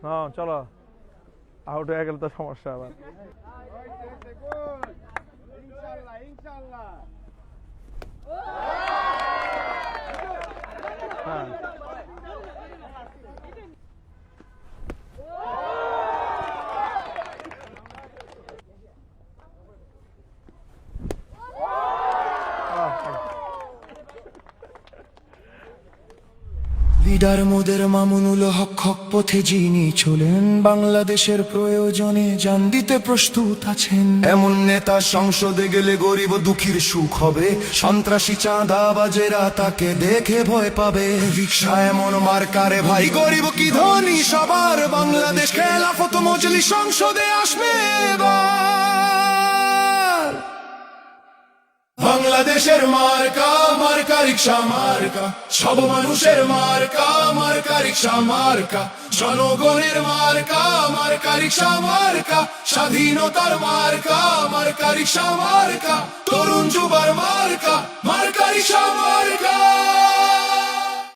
হ্যাঁ চলো, আউট হয়ে গেলে তো সমস্যা আবার। হ্যাঁ লিডার মোদের মামুনুল হক হক পথে যিনি চলেন, বাংলাদেশের প্রয়োজনে জান দিতে প্রস্তুত আছেন। এমন নেতা সংসদে গেলে গরিব দুঃখীর সুখ হবে, সন্ত্রাসী চাঁদাবাজেরা তাকে দেখে ভয় পাবে। রিকশা এমন মার্কারে ভাই, গরিব কি ধনী সবার, বাংলাদেশ খেলাফত মজলিস সংসদে আসবে এবার। বাংলাদেশের মার্কা, মার্কা রিকশা মার্কা, সব মানুষের মার্কা, মার্কা রিকশা মার্কা, জনগণের মার্কা, মার্কা রিকশা মার্কা, স্বাধীনতার মার্কা, মার্কা রিকশা মার্কা, তরুণ যুবার